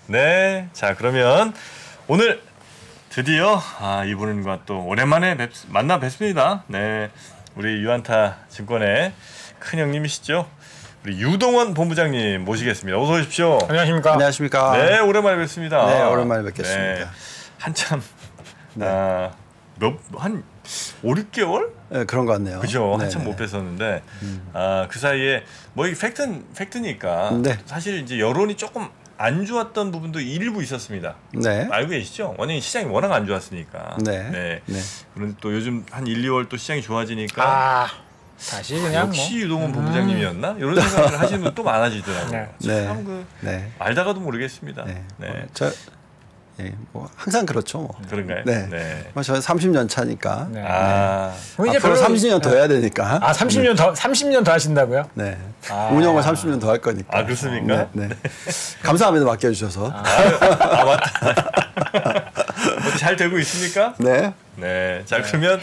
네, 자 그러면 오늘 드디어 이분과 또 오랜만에 만나 뵙습니다. 네, 우리 유안타 증권의 큰 형님이시죠. 우리 유동원 본부장님 모시겠습니다. 어서 오십시오. 안녕하십니까. 안녕하십니까. 네, 오랜만에 뵙습니다. 네, 오랜만에 뵙겠습니다. 네, 한참 한 5, 6개월? 네, 그런 것 같네요. 그죠. 네, 한참 네. 못 뵀었는데 그 사이에 뭐 이 팩트니까 네. 사실 이제 여론이 조금 안 좋았던 부분도 일부 있었습니다. 네. 알고 계시죠? 원래 시장이 워낙 안 좋았으니까. 네. 네. 그런데 또 요즘 한 1, 2월 또 시장이 좋아지니까 다시 그냥 역시 유동원 본부장님이었나? 이런 생각을 하시는 분 또 많아지더라고요. 네. 참 네. 알다가도 모르겠습니다. 네. 네. 뭐 항상 그렇죠. 뭐. 그런가요? 네. 네. 뭐 저는 30년 차니까. 네. 이제 앞으로 30년 더 해야 되니까. 30년 더 하신다고요? 네. 운영을 30년 더 할 거니까. 그렇습니까? 네. 감사합니다. 맡겨주셔서. 맞다. 잘 되고 있습니까? 네. 네. 자 그러면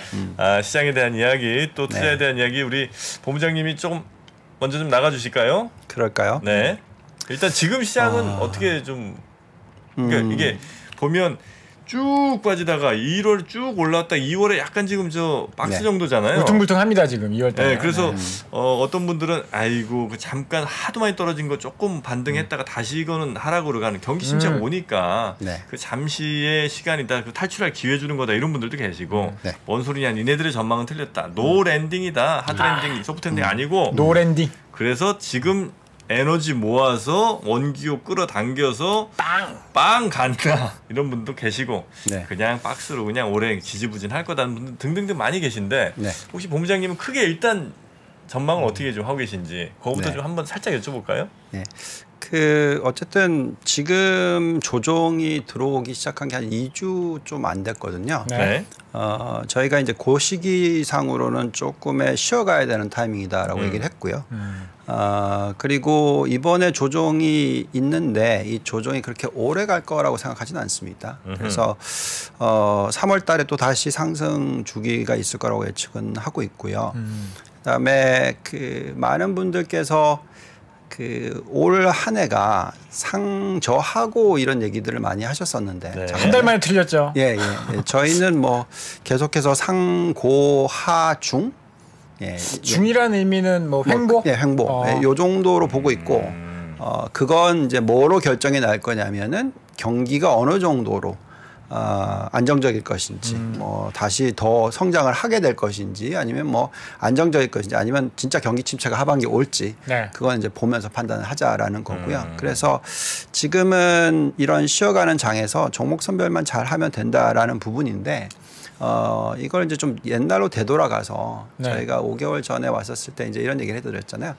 시장에 대한 이야기 또 투자에 대한 이야기 우리 본부장님이 조금 먼저 좀 나가주실까요? 그럴까요? 네. 일단 지금 시장은 어떻게 좀 그러니까 이게 보면 쭉 빠지다가 1월 쭉 올라왔다 2월에 약간 지금 저 박스 정도잖아요. 울퉁불퉁합니다 지금 2월 달에. 네, 그래서 어떤 분들은 아이고 그 잠깐 하도 많이 떨어진 거 조금 반등했다가 다시 이거는 하락으로 가는 경기 침체가 오니까 그 잠시의 시간이다, 그 탈출할 기회 주는 거다 이런 분들도 계시고 뭔 소리냐 니네들의 전망은 틀렸다, 노 랜딩이다, 하드 랜딩, 소프트 랜딩 아니고 노 랜딩. 그래서 지금 에너지 모아서 원기호 끌어당겨서 빵 간다 이런 분도 계시고 그냥 박스로 그냥 오래 지지부진할 거다는 분들 등등등 많이 계신데 혹시 본부장님은 크게 일단 전망을 어떻게 좀 하고 계신지 그거부터 좀 한번 살짝 여쭤볼까요? 네. 어쨌든 지금 조정이 들어오기 시작한 게 한 2주 좀 안 됐거든요. 네. 저희가 이제 그 시기상으로는 조금의 쉬어가야 되는 타이밍이다라고 얘기를 했고요. 그리고 이번에 조정이 있는데 이 조정이 그렇게 오래 갈 거라고 생각하지는 않습니다. 그래서 3월 달에 또 다시 상승 주기가 있을 거라고 예측은 하고 있고요. 그다음에 많은 분들께서 올 한 해가 상저하고 이런 얘기들을 많이 하셨었는데 한 달 만에 틀렸죠. 예. 저희는 뭐 계속해서 상고하중 중이라는 의미는 뭐 횡보? 횡보. 요 정도로 보고 있고 그건 이제 뭐로 결정이 날 거냐면은 경기가 어느 정도로 안정적일 것인지 뭐 다시 더 성장을 하게 될 것인지 아니면 뭐 안정적일 것인지 아니면 진짜 경기 침체가 하반기에 올지 그건 이제 보면서 판단을 하자라는 거고요. 그래서 지금은 이런 쉬어가는 장에서 종목 선별만 잘 하면 된다라는 부분인데 이걸 이제 좀 옛날로 되돌아가서 저희가 5개월 전에 왔었을 때 이제 이런 얘기를 해드렸잖아요.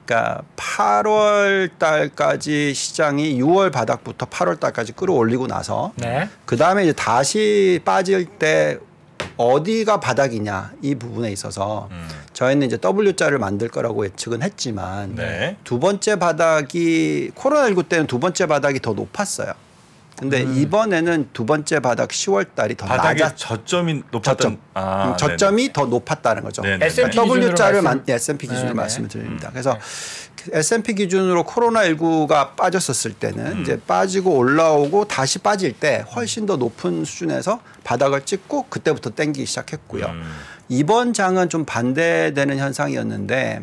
그러니까 8월 달까지 시장이 6월 바닥부터 8월 달까지 끌어올리고 나서 그 다음에 이제 다시 빠질 때 어디가 바닥이냐 이 부분에 있어서 저희는 이제 W자를 만들 거라고 예측은 했지만 두 번째 바닥이 코로나19 때는 두 번째 바닥이 더 높았어요. 근데 이번에는 두 번째 바닥 10월 달이 더 낮았. 저점이 높았던 저점이 더 높았다는 거죠. S&P W자를 S&P 기준으로 말씀을 드립니다. 그래서 S&P 기준으로 코로나19가 빠졌었을 때는 이제 빠지고 올라오고 다시 빠질 때 훨씬 더 높은 수준에서 바닥을 찍고 그때부터 땡기기 시작했고요. 이번 장은 좀 반대되는 현상이었는데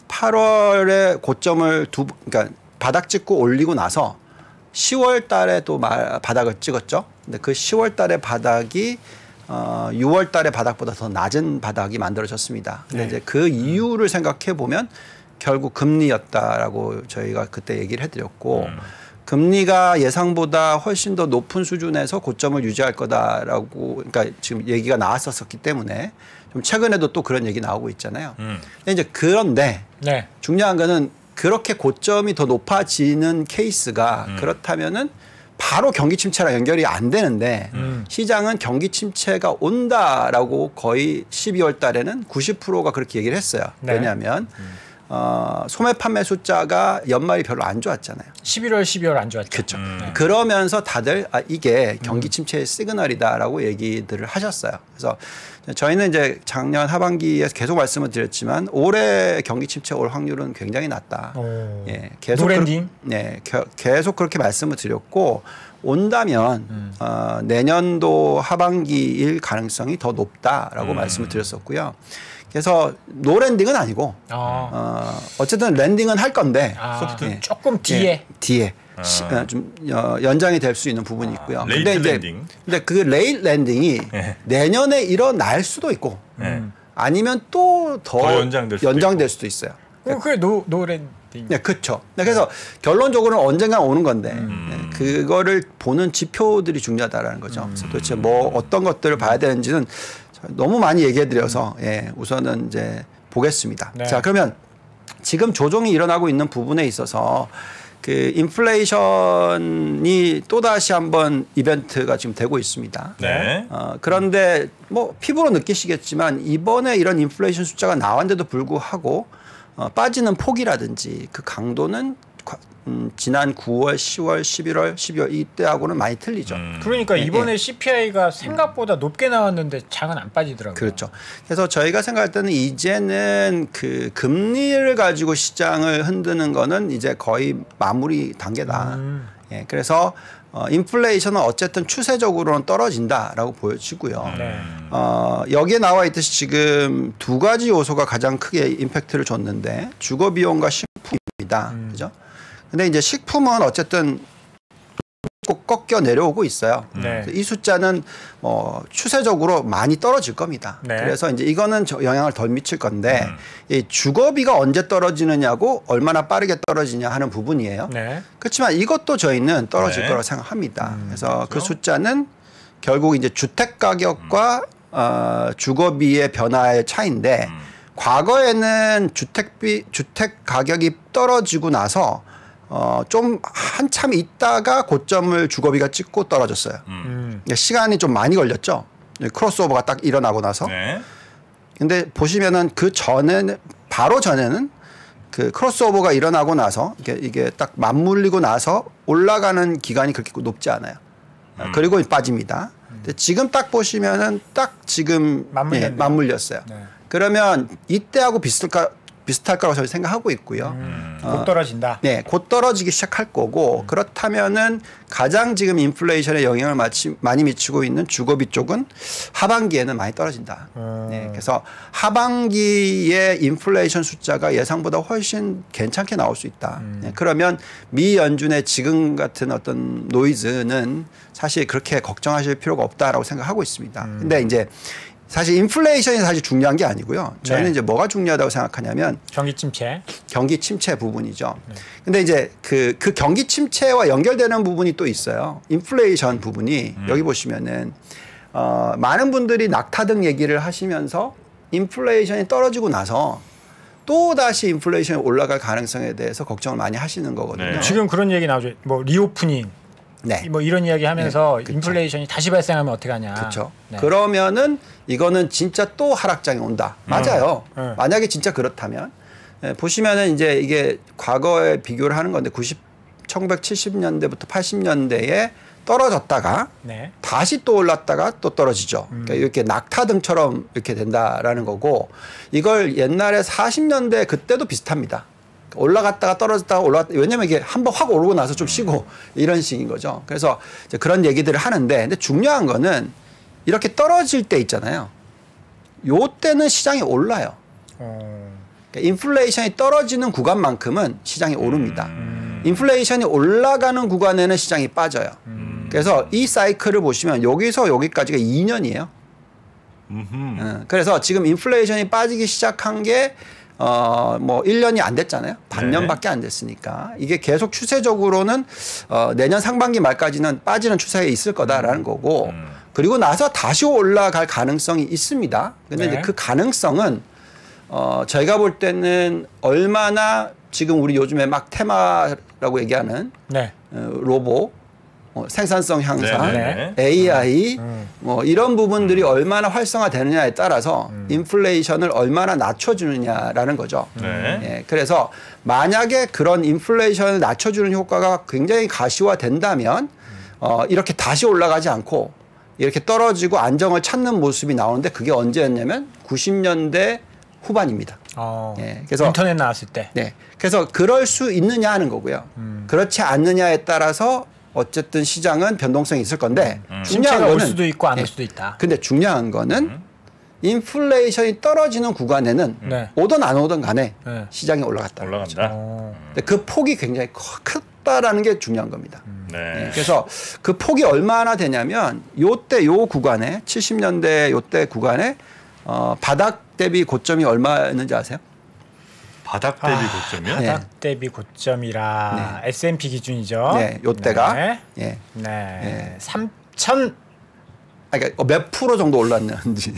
8월에 고점을 그러니까 바닥 찍고 올리고 나서 10월 달에 또 바닥을 찍었죠. 근데 그 10월 달에 바닥이 6월 달에 바닥보다 더 낮은 바닥이 만들어졌습니다. 근데 이제 그 이유를 생각해 보면 결국 금리였다라고 저희가 그때 얘기를 해드렸고 금리가 예상보다 훨씬 더 높은 수준에서 고점을 유지할 거다라고 그러니까 지금 얘기가 나왔었기 때문에 좀 최근에도 또 그런 얘기 나오고 있잖아요. 근데 이제 그런데 중요한 거는 그렇게 고점이 더 높아지는 케이스가 그렇다면은 바로 경기 침체랑 연결이 안 되는데 시장은 경기 침체가 온다라고 거의 12월 달에는 90%가 그렇게 얘기를 했어요. 왜냐하면 소매 판매 숫자가 연말이 별로 안 좋았잖아요. 11월, 12월 안 좋았죠. 그렇죠. 그러면서 다들 이게 경기 침체의 시그널이다라고 얘기들을 하셨어요. 그래서 저희는 이제 작년 하반기에 계속 말씀을 드렸지만 올해 경기 침체 올 확률은 굉장히 낮다. 예, 계속 노랜딩? 계속 그렇게 말씀을 드렸고 온다면 내년도 하반기일 가능성이 더 높다라고 말씀을 드렸었고요. 그래서 노랜딩은 아니고 어쨌든 랜딩은 할 건데 소프트 조금 뒤에 좀 연장이 될 수 있는 부분이 있고요. 레이트 랜딩. 근데 그 레이트 랜딩이 내년에 일어날 수도 있고 아니면 또 더 연장될 수도 있어요. 그게 노랜딩. 네, 그렇죠. 그래서 결론적으로는 언젠가 오는 건데 그거를 보는 지표들이 중요하다라는 거죠. 그래서 도대체 뭐 어떤 것들을 봐야 되는지는 너무 많이 얘기해드려서 우선은 이제 보겠습니다. 네. 자, 그러면 지금 조정이 일어나고 있는 부분에 있어서 그 인플레이션이 또 다시 한번 이벤트가 지금 되고 있습니다. 네. 그런데 뭐 피부로 느끼시겠지만 이번에 이런 인플레이션 숫자가 나왔는데도 불구하고 빠지는 폭이라든지 그 강도는 지난 9월, 10월, 11월, 12월 이때하고는 많이 틀리죠. 그러니까 이번에 CPI가 생각보다 높게 나왔는데 장은 안 빠지더라고요. 그렇죠. 그래서 저희가 생각할 때는 이제는 그 금리를 가지고 시장을 흔드는 거는 이제 거의 마무리 단계다. 예, 그래서 인플레이션은 어쨌든 추세적으로는 떨어진다라고 보여지고요. 여기에 나와 있듯이 지금 두 가지 요소가 가장 크게 임팩트를 줬는데 주거 비용과 식품입니다. 그죠? 근데 이제 식품은 어쨌든 꼭 꺾여 내려오고 있어요. 이 숫자는 추세적으로 많이 떨어질 겁니다. 그래서 이제 이거는 영향을 덜 미칠 건데 이 주거비가 언제 떨어지느냐고 얼마나 빠르게 떨어지냐 하는 부분이에요. 그렇지만 이것도 저희는 떨어질 거라고 생각합니다. 그래서 그 숫자는 결국 이제 주택 가격과 주거비의 변화의 차이인데 과거에는 주택 가격이 떨어지고 나서 좀 한참 있다가 고점을 주거비가 찍고 떨어졌어요. 시간이 좀 많이 걸렸죠. 크로스오버가 딱 일어나고 나서. 근데 보시면은 그 전에는 바로 전에는 그 크로스오버가 일어나고 나서 이게 딱 맞물리고 나서 올라가는 기간이 그렇게 높지 않아요. 그리고 빠집니다. 근데 지금 딱 보시면은 딱 지금 맞물렸어요. 그러면 이때하고 비슷할 거라고 저는 생각하고 있고요. 곧 떨어진다. 네, 곧 떨어지기 시작할 거고 그렇다면은 가장 지금 인플레이션에 영향을 많이 미치고 있는 주거비 쪽은 하반기에는 많이 떨어진다. 네, 그래서 하반기에 인플레이션 숫자가 예상보다 훨씬 괜찮게 나올 수 있다. 네, 그러면 미 연준의 지금 같은 어떤 노이즈는 사실 그렇게 걱정하실 필요가 없다라고 생각하고 있습니다. 근데 이제 사실 인플레이션이 사실 중요한 게 아니고요. 저희는 이제 뭐가 중요하다고 생각하냐면 경기 침체 부분이죠. 근데 이제 그 경기 침체와 연결되는 부분이 또 있어요. 인플레이션 부분이 여기 보시면은 많은 분들이 낙타등 얘기를 하시면서 인플레이션이 떨어지고 나서 또 다시 인플레이션이 올라갈 가능성에 대해서 걱정을 많이 하시는 거거든요. 지금 그런 얘기 나오죠. 뭐 리오프닝. 뭐 이런 이야기 하면서 인플레이션이 다시 발생하면 어떻게 하냐. 그렇죠. 그러면은 이거는 진짜 또 하락장이 온다. 맞아요. 만약에 진짜 그렇다면 보시면은 이제 이게 과거에 비교를 하는 건데 1970년대부터 80년대에 떨어졌다가 다시 또 올랐다가 또 떨어지죠. 그러니까 이렇게 낙타등처럼 이렇게 된다라는 거고 이걸 옛날에 40년대 그때도 비슷합니다. 올라갔다가 떨어졌다가 왜냐면 이게 한번 확 오르고 나서 좀 쉬고 이런 식인 거죠. 그래서 이제 그런 얘기들을 하는데 근데 중요한 거는 이렇게 떨어질 때 있잖아요. 요 때는 시장이 올라요. 그러니까 인플레이션이 떨어지는 구간만큼은 시장이 오릅니다. 인플레이션이 올라가는 구간에는 시장이 빠져요. 그래서 이 사이클을 보시면 여기서 여기까지가 2년이에요. 그래서 지금 인플레이션이 빠지기 시작한 게 뭐 1년이 안 됐잖아요. 반년밖에 안 됐으니까 이게 계속 추세적으로는 내년 상반기 말까지는 빠지는 추세에 있을 거다라는 거고 그리고 나서 다시 올라갈 가능성이 있습니다. 근데 이제 그 가능성은 저희가 볼 때는 얼마나 지금 우리 요즘에 막 테마라고 얘기하는 로봇 생산성 향상, 네. AI 뭐 이런 부분들이 얼마나 활성화되느냐에 따라서 인플레이션을 얼마나 낮춰주느냐라는 거죠. 네. 예, 그래서 만약에 그런 인플레이션을 낮춰주는 효과가 굉장히 가시화된다면 이렇게 다시 올라가지 않고 이렇게 떨어지고 안정을 찾는 모습이 나오는데 그게 언제였냐면 90년대 후반입니다. 예, 그래서 인터넷 나왔을 때. 네, 그래서 그럴 수 있느냐 하는 거고요. 그렇지 않느냐에 따라서 어쨌든 시장은 변동성이 있을 건데 중요한 거는 올 수도 있고 안 올 수도 있다. 근데 중요한 거는 인플레이션이 떨어지는 구간에는 오든 안 오든 간에 시장이 올라간다. 근데 그 폭이 굉장히 크다라는 게 중요한 겁니다. 네, 그래서 그 폭이 얼마나 되냐면 요때 요 구간에 70년대 요때 구간에 바닥 대비 고점이 얼마였는지 아세요? 바닥 대비 고점이요? 바닥 대비 고점이라 S&P 기준이죠. 네, 요때가 네. 예. 네. 3,000 그러니까 몇 프로 정도 올랐는지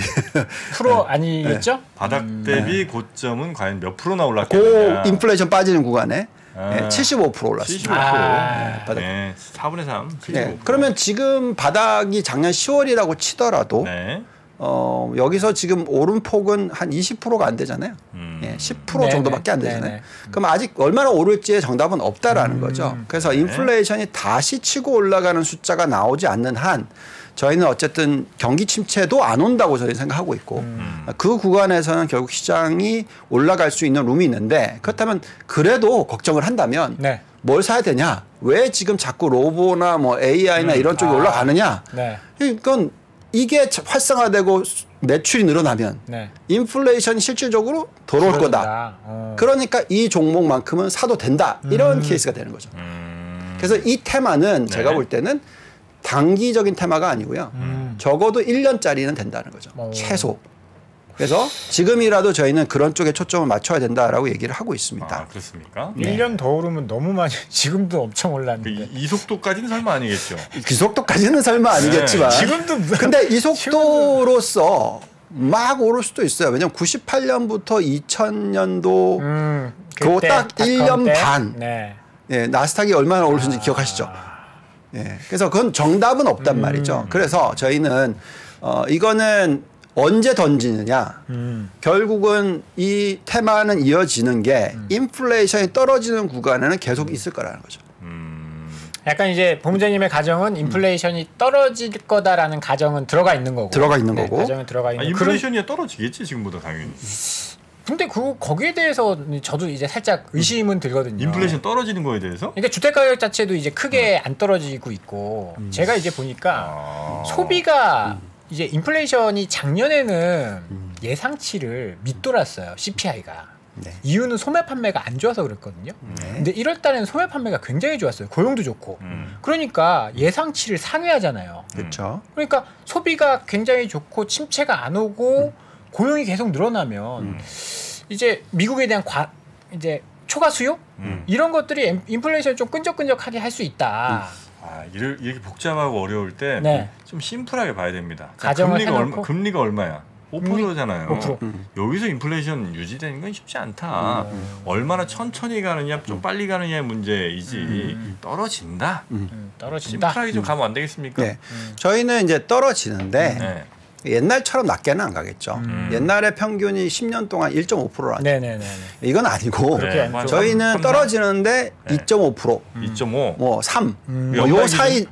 프로 아니겠죠? 바닥 대비 고점은 과연 몇 프로나 올랐겠느냐? 그 인플레이션 빠지는 구간에 75% 올랐습니다. 75%. 네, 4분의 3. 75%. 네, 그러면 지금 바닥이 작년 10월이라고 치더라도 여기서 지금 오른 폭은 한 20%가 안 되잖아요. 10% 정도밖에 안 되잖아요. 그럼 아직 얼마나 오를지의 정답은 없다라는 거죠. 그래서 인플레이션이 다시 치고 올라가는 숫자가 나오지 않는 한 저희는 어쨌든 경기 침체도 안 온다고 저희 생각하고 있고 그 구간에서는 결국 시장이 올라갈 수 있는 룸이 있는데 그렇다면 그래도 걱정을 한다면 뭘 사야 되냐? 왜 지금 자꾸 로보나 뭐 AI나 이런 쪽이 올라가느냐? 이건 이게 활성화되고 매출이 늘어나면 인플레이션이 실질적으로 돌아올 거다. 그러니까 이 종목만큼은 사도 된다. 이런 케이스가 되는 거죠. 그래서 이 테마는 제가 볼 때는 단기적인 테마가 아니고요. 적어도 1년짜리는 된다는 거죠. 최소. 그래서 지금이라도 저희는 그런 쪽에 초점을 맞춰야 된다라고 얘기를 하고 있습니다. 아, 그렇습니까? 1년 더 오르면 너무 많이 지금도 엄청 올랐는데. 이 속도까지는 설마 아니겠죠? 그 속도까지는 설마 아니겠지만 지금도 근데 이 속도로서 막 오를 수도 있어요. 왜냐하면 98년부터 2000년도 그 딱 1년 반 나스닥이 얼마나 오르는지 기억하시죠? 그래서 그건 정답은 없단 말이죠. 그래서 저희는 이거는 언제 던지느냐. 결국은 이 테마는 이어지는 게 인플레이션이 떨어지는 구간에는 계속 있을 거라는 거죠. 약간 이제 본부장님의 가정은 인플레이션이 떨어질 거다라는 가정은 들어가 있는 거고. 들어가 있는 거고. 가정은 들어가 있는. 인플레이션이 떨어지겠지 지금보다 당연히. 근데 거기에 대해서 저도 이제 살짝 의심은 들거든요. 인플레이션 떨어지는 거에 대해서? 그러니까 주택 가격 자체도 이제 크게 안 떨어지고 있고 제가 이제 보니까 소비가 이제 인플레이션이 작년에는 예상치를 밑돌았어요. CPI가. 이유는 소매 판매가 안 좋아서 그랬거든요. 근데 1월 달에는 소매 판매가 굉장히 좋았어요. 고용도 좋고. 그러니까 예상치를 상회하잖아요. 그렇죠. 그러니까 소비가 굉장히 좋고 침체가 안 오고 고용이 계속 늘어나면 이제 미국에 대한 이제 초과 수요 이런 것들이 인플레이션 좀 끈적끈적하게 할 수 있다. 이렇게 복잡하고 어려울 때 좀 심플하게 봐야 됩니다. 금리가 얼마야? 5%잖아요. 5%. 여기서 인플레이션 유지되는 건 쉽지 않다. 얼마나 천천히 가느냐, 좀 빨리 가느냐의 문제이지 떨어진다. 떨어진다. 심플하게 좀 가면 안 되겠습니까? 저희는 이제 떨어지는데 옛날처럼 낮게는 안 가겠죠. 옛날에 평균이 10년 동안 1.5%라죠. 이건 아니고 저희는 떨어지는데 2.5%, 2.5, 뭐 3, 요 사이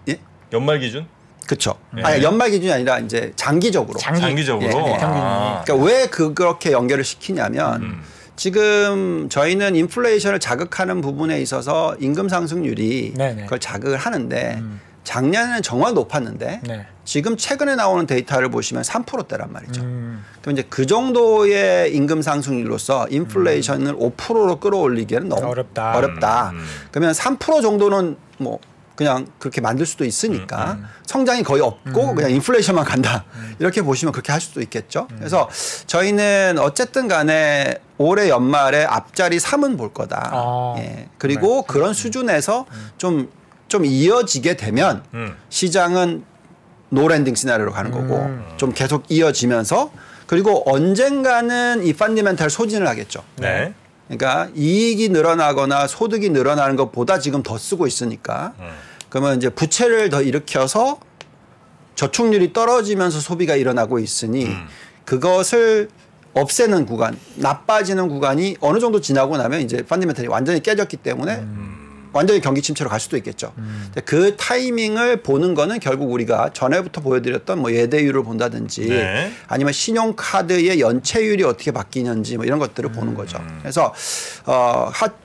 연말 기준? 그렇죠. 아니 연말 기준이 아니라 이제 장기적으로. 장기적으로. 그러니까 왜 그렇게 연결을 시키냐면 지금 저희는 인플레이션을 자극하는 부분에 있어서 임금 상승률이 그걸 자극을 하는데 작년에는 정말 높았는데 지금 최근에 나오는 데이터를 보시면 3%대란 말이죠. 그럼 이제 그 정도의 임금 상승률로서 인플레이션을 5%로 끌어올리기에는 너무 어렵다. 그러면 3% 정도는 뭐 그냥 그렇게 만들 수도 있으니까 성장이 거의 없고 그냥 인플레이션만 간다. 이렇게 보시면 그렇게 할 수도 있겠죠. 그래서 저희는 어쨌든 간에 올해 연말에 앞자리 3은 볼 거다. 그리고 그런 수준에서 좀 이어지게 되면 시장은 노랜딩 시나리오로 가는 거고 좀 계속 이어지면서 그리고 언젠가는 이 펀더멘탈 소진을 하겠죠. 그러니까 이익이 늘어나거나 소득이 늘어나는 것보다 지금 더 쓰고 있으니까 그러면 이제 부채를 더 일으켜서 저축률이 떨어지면서 소비가 일어나고 있으니 그것을 없애는 구간, 나빠지는 구간이 어느 정도 지나고 나면 이제 펀더멘털이 완전히 깨졌기 때문에 완전히 경기 침체로 갈 수도 있겠죠. 그 타이밍을 보는 거는 결국 우리가 전에부터 보여드렸던 뭐 예대율을 본다든지 네. 아니면 신용카드의 연체율이 어떻게 바뀌는지 뭐 이런 것들을 보는 거죠. 그래서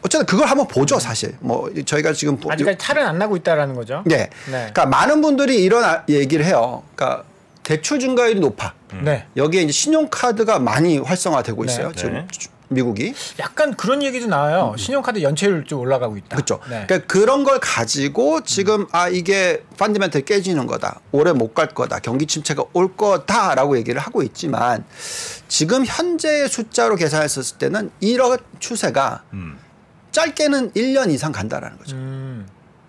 어쨌든 그걸 한번 보죠, 사실. 뭐 저희가 지금 아직까지 탈은 안 나고 있다라는 거죠. 네. 그러니까 많은 분들이 이런 얘기를 해요. 그러니까 대출 증가율이 높아. 네. 여기에 이제 신용카드가 많이 활성화되고 있어요. 네. 지금 네. 미국이. 약간 그런 얘기도 나와요. 신용카드 연체율 좀 올라가고 있다. 그렇죠. 네. 그러니까 그런 걸 가지고 지금 이게 펀더멘털 깨지는 거다. 오래 못 갈 거다. 경기 침체가 올 거다라고 얘기를 하고 있지만 지금 현재의 숫자로 계산했을 때는 이런 추세가 짧게는 1년 이상 간다라는 거죠.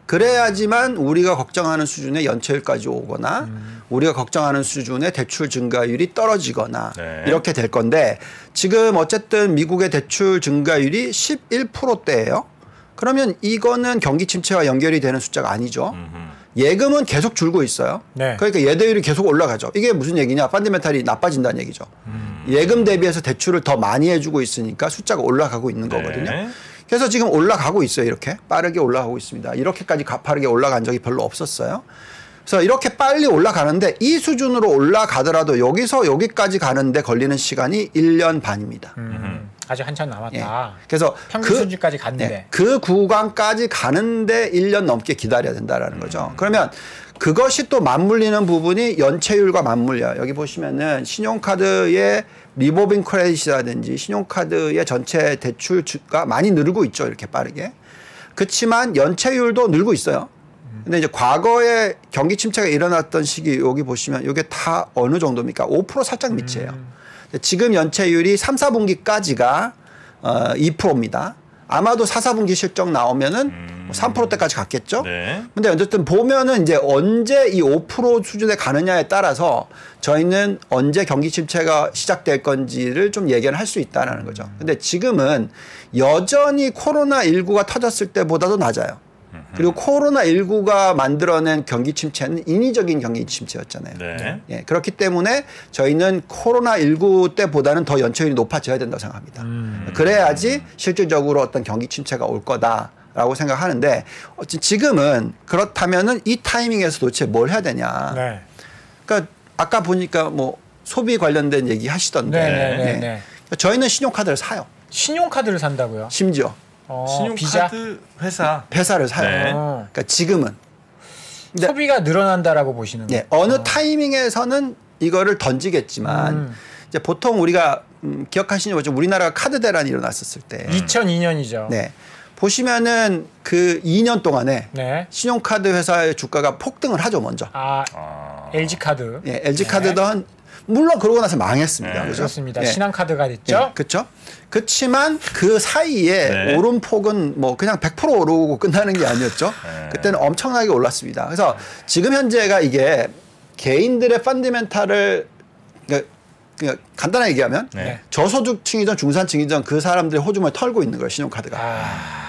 그래야지만 우리가 걱정하는 수준의 연체율까지 오거나 우리가 걱정하는 수준의 대출 증가율이 떨어지거나 네. 이렇게 될 건데 지금 어쨌든 미국의 대출 증가율이 11%대예요. 그러면 이거는 경기 침체와 연결이 되는 숫자가 아니죠. 예금은 계속 줄고 있어요. 네. 그러니까 예대율이 계속 올라가죠. 이게 무슨 얘기냐? 펀더멘털이 나빠진다는 얘기죠. 예금 대비해서 대출을 더 많이 해주고 있으니까 숫자가 올라가고 있는 거거든요. 네. 그래서 지금 올라가고 있어요. 이렇게 빠르게 올라가고 있습니다. 이렇게까지 가파르게 올라간 적이 별로 없었어요. 그래서 이렇게 빨리 올라가는데 이 수준으로 올라가더라도 여기서 여기까지 가는데 걸리는 시간이 1년 반입니다. 아직 한참 남았다. 예. 그래서 평균 수준까지 갔는데. 네, 그 구간까지 가는데 1년 넘게 기다려야 된다라는 거죠. 그러면 그것이 또 맞물리는 부분이 연체율과 맞물려요. 여기 보시면은 신용카드의 리볼빙 크레딧이라든지 신용카드의 전체 대출가 많이 늘고 있죠. 이렇게 빠르게. 그렇지만 연체율도 늘고 있어요. 근데 이제 과거에 경기 침체가 일어났던 시기 여기 보시면 이게 다 어느 정도입니까? 5% 살짝 밑이에요. 지금 연체율이 3, 4분기까지가 2%입니다. 아마도 4, 4분기 실적 나오면은 3%대까지 갔겠죠. 네. 근데 어쨌든 보면은 이제 언제 이 5% 수준에 가느냐에 따라서 저희는 언제 경기 침체가 시작될 건지를 좀 예견할 수 있다는 거죠. 근데 지금은 여전히 코로나19가 터졌을 때보다도 낮아요. 그리고 코로나19가 만들어낸 경기 침체는 인위적인 경기 침체였잖아요. 네. 예, 그렇기 때문에 저희는 코로나19 때보다는 더 연체율이 높아져야 된다고 생각합니다. 그래야지 실질적으로 어떤 경기 침체가 올 거다라고 생각하는데 지금은 그렇다면은 이 타이밍에서 도대체 뭘 해야 되냐. 네. 그러니까 아까 보니까 뭐 소비 관련된 얘기 하시던데 네. 저희는 신용카드를 사요. 신용카드를 산다고요? 심지어 신용카드 회사를 사요. 네. 그러니까 지금은 근데 소비가 늘어난다라고 보시는 거예요. 네, 어느 타이밍에서는 이거를 던지겠지만 이제 보통 우리가 기억하시는 거죠. 우리나라가 카드 대란이 일어났었을 때 2002년이죠. 네. 보시면은 그 2년 동안에 네. 신용카드 회사의 주가가 폭등을 하죠, 먼저. LG 카드. 예, LG 카드도 물론 그러고 나서 망했습니다. 네. 그죠? 그렇습니다. 예. 신한카드가 됐죠. 예, 그렇죠. 그렇지만 그 사이에 네. 오름폭은 뭐 그냥 100% 오르고 끝나는 게 아니었죠. 네. 그때는 엄청나게 올랐습니다. 그래서 지금 현재가 이게 개인들의 펀더멘탈을 그냥 간단하게 얘기하면 네. 저소득층이든 중산층이든 그 사람들의 호주머니 털고 있는 거예요, 신용카드가.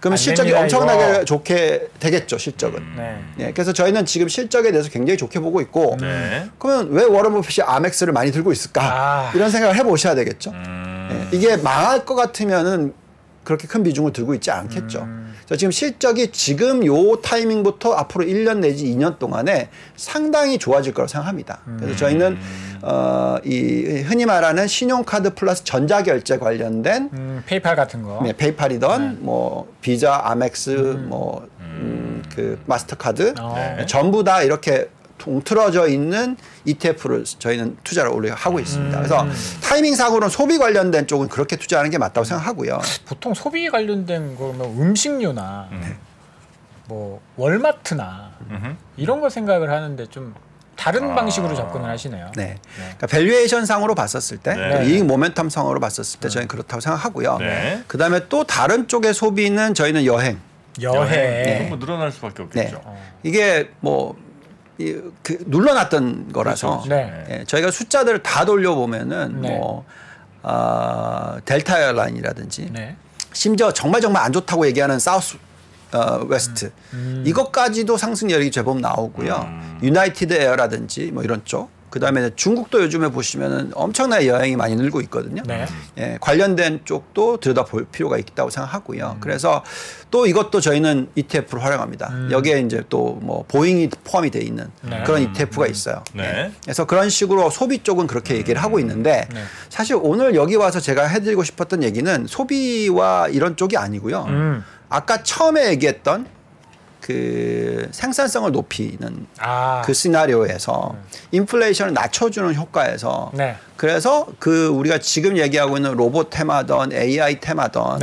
그러면 안 실적이 됩니다, 엄청나게 이거. 좋게 되겠죠, 실적은. 네. 예, 그래서 저희는 지금 실적에 대해서 굉장히 좋게 보고 있고 네. 그러면 왜 워런 버핏이 아멕스를 많이 들고 있을까? 이런 생각을 해보셔야 되겠죠. 예, 이게 망할 것 같으면은 그렇게 큰 비중을 들고 있지 않겠죠. 그래서 지금 실적이 지금 요 타이밍부터 앞으로 1년 내지 2년 동안에 상당히 좋아질 거라고 생각합니다. 그래서 저희는 이 흔히 말하는 신용카드 플러스 전자결제 관련된 페이팔 같은 거. 네, 페이팔이던 뭐 비자, 아멕스, 그 마스터카드 네. 전부 다 이렇게 동틀어져 있는 ETF를 저희는 투자를 원래 하고 있습니다. 그래서 타이밍상으로는 소비 관련된 쪽은 그렇게 투자하는 게 맞다고 생각하고요. 보통 소비 관련된 거면 음식료나 뭐 월마트나 이런 거 생각을 하는데 좀 다른 방식으로 접근을 하시네요. 네. 그러니까 밸류에이션 상으로 봤었을 때, 네. 이익 모멘텀 상으로 봤었을 때 저희는 그렇다고 생각하고요. 네. 그다음에 또 다른 쪽의 소비는 저희는 여행. 여행. 뭐 늘어날 수밖에 없겠죠. 이게 뭐 눌러놨던 거라서 그렇죠. 네. 예, 저희가 숫자들을 다 돌려보면은 네. 뭐 델타 에어라인이라든지 네. 심지어 정말 안 좋다고 얘기하는 사우스 웨스트 이것까지도 상승 여력이 제법 나오고요. 유나이티드 에어라든지 뭐 이런 쪽. 그다음에 중국도 요즘에 보시면은 엄청나게 여행이 많이 늘고 있거든요. 네. 예, 관련된 쪽도 들여다볼 필요가 있다고 생각하고요. 그래서 또 이것도 저희는 ETF를 활용합니다. 여기에 이제 또 뭐 보잉이 포함이 돼 있는 그런 ETF가 있어요. 네. 그래서 그런 식으로 소비 쪽은 그렇게 얘기를 하고 있는데 사실 오늘 여기 와서 제가 해드리고 싶었던 얘기는 소비와 이런 쪽이 아니고요. 아까 처음에 얘기했던 그 생산성을 높이는 그 시나리오에서 인플레이션을 낮춰주는 효과에서 그래서 그 우리가 지금 얘기하고 있는 로봇 테마던 AI 테마던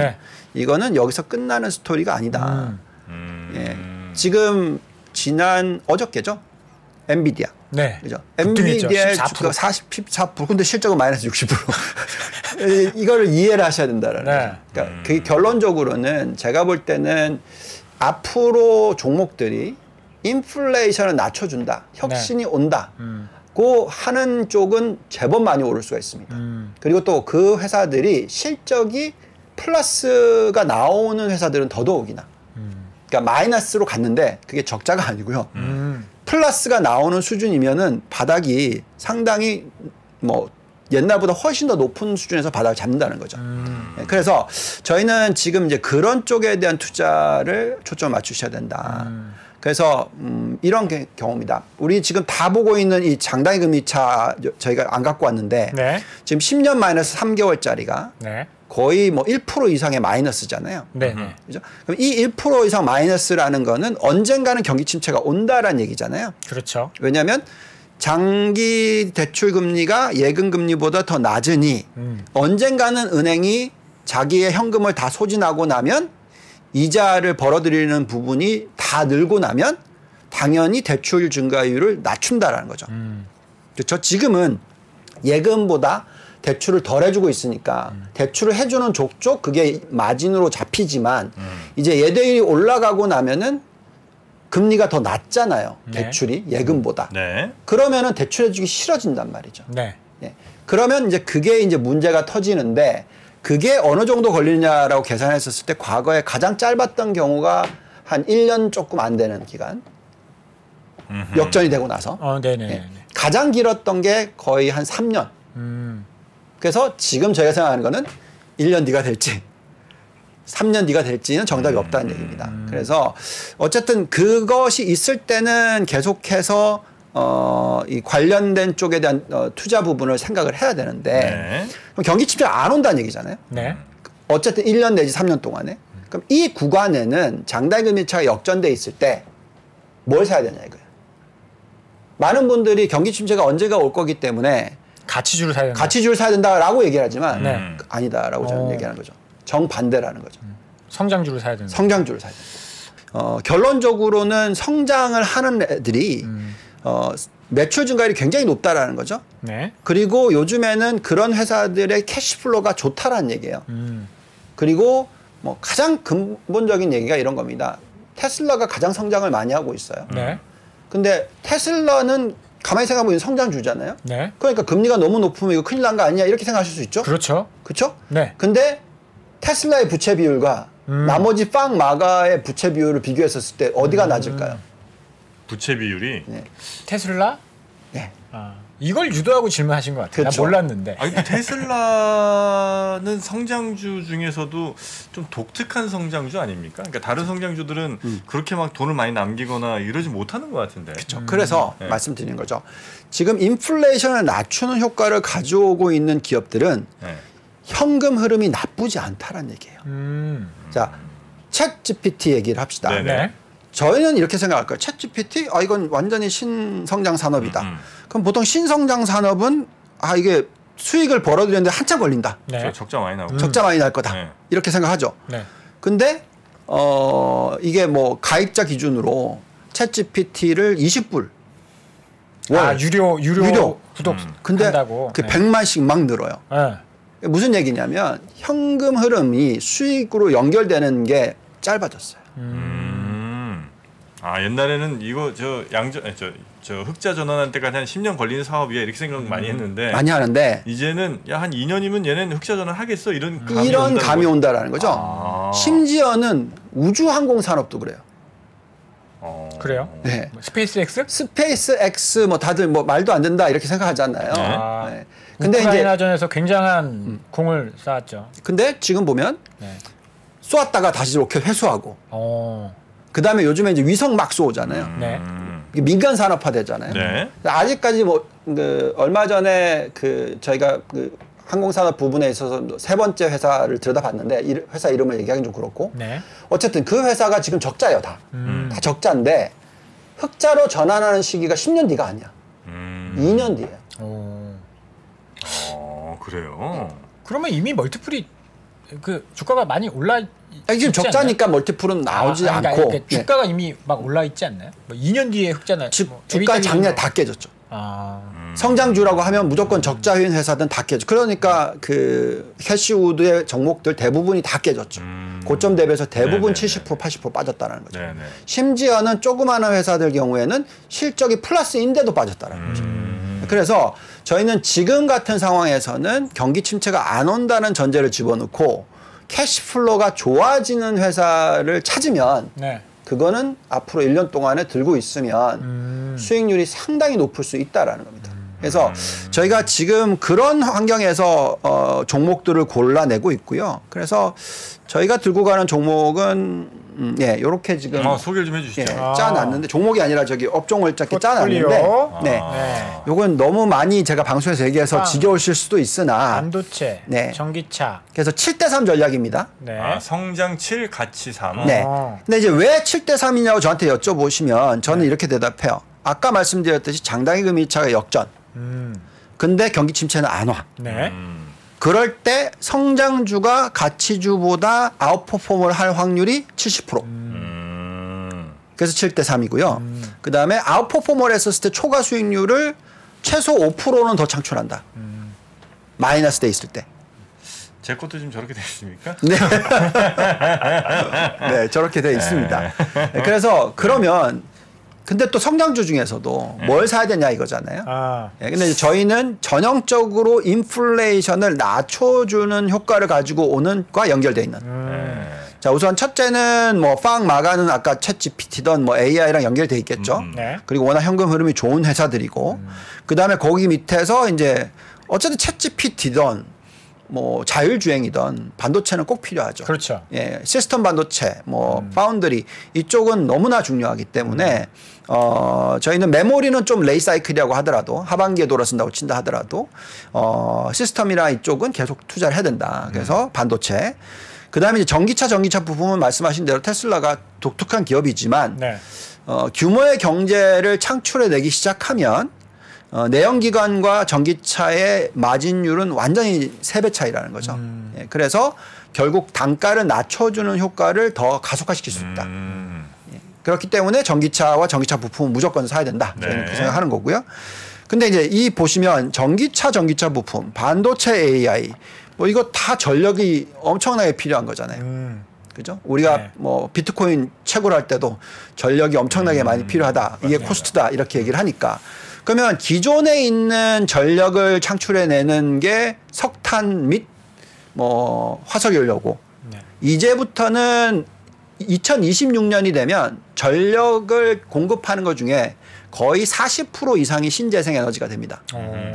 이거는 여기서 끝나는 스토리가 아니다. 예. 지금 지난 어저께죠? 엔비디아. 그죠? 엔비디아의 주가 44% 근데 실적은 마이너스 60%. 이거를 이해를 하셔야 된다는 거죠. 그러니까 그 결론적으로는 제가 볼 때는 앞으로 종목들이 인플레이션을 낮춰준다. 혁신이 온다. 고 하는 쪽은 제법 많이 오를 수가 있습니다. 그리고 또 그 회사들이 실적이 플러스가 나오는 회사들은 더더욱이나. 그러니까 마이너스로 갔는데 그게 적자가 아니고요. 플러스가 나오는 수준이면은 바닥이 상당히 뭐 옛날보다 훨씬 더 높은 수준에서 바닥을 잡는다는 거죠. 그래서 저희는 지금 이제 그런 쪽에 대한 투자를 초점을 맞추셔야 된다. 그래서 이런 경우입니다. 우리 지금 다 보고 있는 이 장단기 금리차 저희가 안 갖고 왔는데 지금 10년 마이너스 3개월짜리가 거의 뭐 1% 이상의 마이너스잖아요. 그죠? 그럼 이 1% 이상 마이너스라는 거는 언젠가는 경기 침체가 온다라는 얘기잖아요. 그렇죠. 왜냐하면 장기 대출 금리가 예금 금리보다 더 낮으니 언젠가는 은행이 자기의 현금을 다 소진하고 나면 이자를 벌어들이는 부분이 다 늘고 나면 당연히 대출 증가율을 낮춘다라는 거죠. 그렇죠? 지금은 예금보다 대출을 덜 해주고 있으니까 대출을 해주는 족족 그게 마진으로 잡히지만 이제 예대율이 올라가고 나면은 금리가 더 낮잖아요. 대출이 예금보다. 그러면은 대출해주기 싫어진단 말이죠. 예. 그러면 이제 그게 이제 문제가 터지는데 그게 어느 정도 걸리냐라고 계산했었을 때 과거에 가장 짧았던 경우가 한 1년 조금 안 되는 기간. 역전이 되고 나서. 예. 가장 길었던 게 거의 한 3년. 그래서 지금 저희가 생각하는 거는 1년 뒤가 될지 3년 뒤가 될지는 정답이 없다는 얘기입니다. 그래서 어쨌든 그것이 있을 때는 계속해서 이 관련된 쪽에 대한 투자 부분을 생각을 해야 되는데 그럼 경기 침체가 안 온다는 얘기잖아요. 어쨌든 1년 내지 3년 동안에. 그럼 이 구간에는 장단기 금리차가 역전돼 있을 때 뭘 사야 되냐 이거예요. 많은 분들이 경기 침체가 언제가 올 거기 때문에 가치주를 사야 된다. 가치주를 사야 된다라고 얘기를 하지만 아니다라고 저는 얘기하는 거죠. 정반대라는 거죠. 성장주를 사야 된다. 성장주를 사야 된다. 결론적으로는 성장을 하는 애들이 매출 증가율이 굉장히 높다라는 거죠. 그리고 요즘에는 그런 회사들의 캐시플로가 좋다라는 얘기예요. 그리고 뭐 가장 근본적인 얘기가 이런 겁니다. 테슬라가 가장 성장을 많이 하고 있어요. 근데 테슬라는 가만히 생각해보면 성장주잖아요. 그러니까 금리가 너무 높으면 이거 큰일 난 거 아니냐 이렇게 생각하실 수 있죠. 그렇죠. 그렇죠? 근데 테슬라의 부채 비율과 나머지 빵 마가의 부채 비율을 비교했었을 때 어디가 낮을까요? 부채 비율이 테슬라? 이걸 유도하고 질문하신 것 같아요. 그렇죠. 나 몰랐는데. 테슬라는 성장주 중에서도 좀 독특한 성장주 아닙니까? 그러니까 다른 성장주들은 그렇게 막 돈을 많이 남기거나 이러지 못하는 것 같은데. 그렇죠. 그래서 말씀드리는 거죠. 지금 인플레이션을 낮추는 효과를 가져오고 있는 기업들은 현금 흐름이 나쁘지 않다라는 얘기예요. 자, 챗 GPT 얘기를 합시다. 저희는 이렇게 생각할 거예요. 챗 GPT? 이건 완전히 신성장 산업이다. 그럼 보통 신성장 산업은 이게 수익을 벌어들이는데 한참 걸린다. 적자 많이 나고. 적자 많이 날 거다. 이렇게 생각하죠. 근데 이게 뭐 가입자 기준으로 챗 GPT를 20불 유료 구독 근데 한다고. 그 100만씩 막 늘어요. 무슨 얘기냐면 현금 흐름이 수익으로 연결되는 게 짧아졌어요. 옛날에는 이거 저 흑자 전환할 때까지 한 10년 걸리는 사업이야 이렇게 생각 많이 했는데 많이 하는데 이제는 한 2년이면 얘는 흑자 전환 하겠어 이런 감이 온다라는 거죠. 심지어는 우주 항공 산업도 그래요. 그래요? 네. 스페이스 X? 스페이스 X 뭐 다들 뭐 말도 안 된다 이렇게 생각하잖아요. 네. 근데 우크라이나전에서 굉장한 공을 쌓았죠. 근데 지금 보면 쏘았다가 다시 로켓 회수하고. 그다음에 요즘에 이제 위성 막 쏘잖아요. 민간 산업화되잖아요. 아직까지 뭐 얼마 전에 저희가 항공산업 부분에 있어서 세 번째 회사를 들여다봤는데 회사 이름을 얘기하기는 좀 그렇고 어쨌든 그 회사가 지금 적자예요. 다 적자인데 흑자로 전환하는 시기가 10년 뒤가 아니야. 2년 뒤에요. 그래요? 그러면 이미 멀티플이 주가가 많이 올라 지금 적자니까 않나요? 멀티플은 나오지 않고 그러니까 주가가 이미 막 올라 있지 않나요? 뭐 2년 뒤에 흑자나 주가 작년에 다 깨졌죠. 성장주라고 하면 무조건 적자인 회사든 다 깨져. 그러니까 캐시우드의 종목들 대부분이 다 깨졌죠. 고점 대비해서 대부분 70% 80% 빠졌다는 거죠. 심지어는 조그마한 회사들 경우에는 실적이 플러스인데도 빠졌다는 거죠. 그래서 저희는 지금 같은 상황에서는 경기 침체가 안 온다는 전제를 집어넣고 캐시플로가 좋아지는 회사를 찾으면 그거는 앞으로 1년 동안에 들고 있으면 수익률이 상당히 높을 수 있다라는 겁니다. 그래서 저희가 지금 그런 환경에서 종목들을 골라내고 있고요. 그래서 저희가 들고 가는 종목은 요렇게 지금 소개를 좀 해주시죠. 짜놨는데 종목이 아니라 저기 업종을 짧게 짜놨는데 요건 너무 많이 제가 방송에서 얘기해서 지겨우실 수도 있으나 반도체, 전기차. 그래서 7대3 전략입니다. 성장 7, 가치 3. 근데 이제 왜 7대3이냐고 저한테 여쭤보시면 저는 이렇게 대답해요. 아까 말씀드렸듯이 장단기 금리차가 역전. 근데 경기 침체는 안 와. 그럴 때 성장주가 가치주보다 아웃퍼폼을 할 확률이 70%. 그래서 7대3이고요. 그 다음에 아웃퍼폼을 했었을 때 초과 수익률을 최소 5%는 더 창출한다. 마이너스 돼 있을 때. 제 것도 지금 저렇게 돼 있습니까? 네. 네, 저렇게 돼 있습니다. 그래서 그러면 근데 또 성장주 중에서도 뭘 사야 되냐 이거잖아요. 근데 이제 저희는 전형적으로 인플레이션을 낮춰주는 효과를 가지고 오는 과 연결돼 있는. 자, 우선 첫째는 뭐 팡 마가는 아까 챗 GPT든 뭐 AI랑 연결돼 있겠죠. 그리고 워낙 현금 흐름이 좋은 회사들이고, 그 다음에 거기 밑에서 이제 어쨌든 챗 GPT든 뭐 자율주행이든 반도체는 꼭 필요하죠. 그렇죠. 시스템 반도체, 뭐 파운드리 이쪽은 너무나 중요하기 때문에 저희는 메모리는 좀 레이사이클이라고 하더라도 하반기에 돌아선다고 친다 하더라도 시스템이나 이쪽은 계속 투자를 해야 된다. 그래서 반도체. 그다음에 이제 전기차 부품은 말씀하신 대로 테슬라가 독특한 기업이지만 규모의 경제를 창출해내기 시작하면 내연기관과 전기차의 마진율은 완전히 3배 차이라는 거죠. 그래서 결국 단가를 낮춰주는 효과를 더 가속화시킬 수 있다. 그렇기 때문에 전기차와 전기차 부품은 무조건 사야 된다. 저희는 그 생각하는 거고요. 근데 이제 이 보시면 전기차 부품, 반도체 AI 뭐 이거 다 전력이 엄청나게 필요한 거잖아요. 그죠? 우리가 뭐 비트코인 채굴할 때도 전력이 엄청나게 많이 필요하다. 이게 코스트다. 이렇게 얘기를 하니까. 그러면 기존에 있는 전력을 창출해내는 게 석탄 및 뭐 화석연료고 이제부터는 2026년이 되면 전력을 공급하는 것 중에 거의 40% 이상이 신재생 에너지가 됩니다.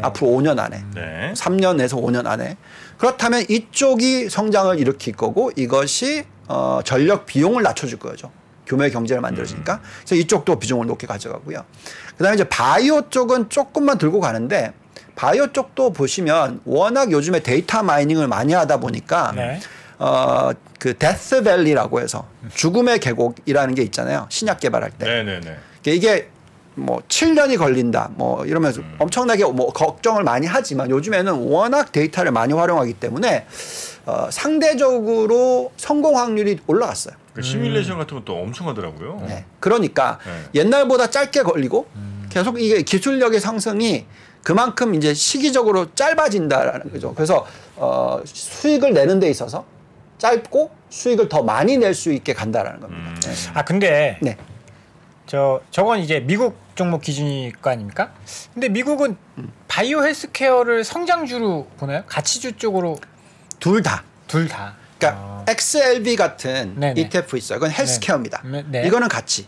앞으로 5년 안에. 3년에서 5년 안에. 그렇다면 이쪽이 성장을 일으킬 거고 이것이 전력 비용을 낮춰줄 거죠. 규모의 경제를 만들어지니까. 그래서 이쪽도 비중을 높게 가져가고요. 그다음에 이제 바이오 쪽은 조금만 들고 가는데 바이오 쪽도 보시면 워낙 요즘에 데이터 마이닝을 많이 하다 보니까 그 데스밸리라고 해서 죽음의 계곡이라는 게 있잖아요. 신약 개발할 때. 이게 뭐 7년이 걸린다. 뭐 이러면서 엄청나게 뭐 걱정을 많이 하지만 요즘에는 워낙 데이터를 많이 활용하기 때문에 상대적으로 성공 확률이 올라갔어요. 시뮬레이션 같은 것도 엄청 하더라고요. 그러니까 옛날보다 짧게 걸리고 계속 이게 기술력의 상승이 그만큼 이제 시기적으로 짧아진다라는 거죠. 그래서 수익을 내는 데 있어서 짧고 수익을 더 많이 낼 수 있게 간다라는 겁니다. 근데 저건 이제 미국 종목 기준일 거 아닙니까? 근데 미국은 바이오 헬스케어를 성장주로 보나요? 가치주 쪽으로? 둘 다. 그러니까 XLB 같은 네네. ETF 있어요. 그건 헬스케어입니다. 네. 이거는 같이.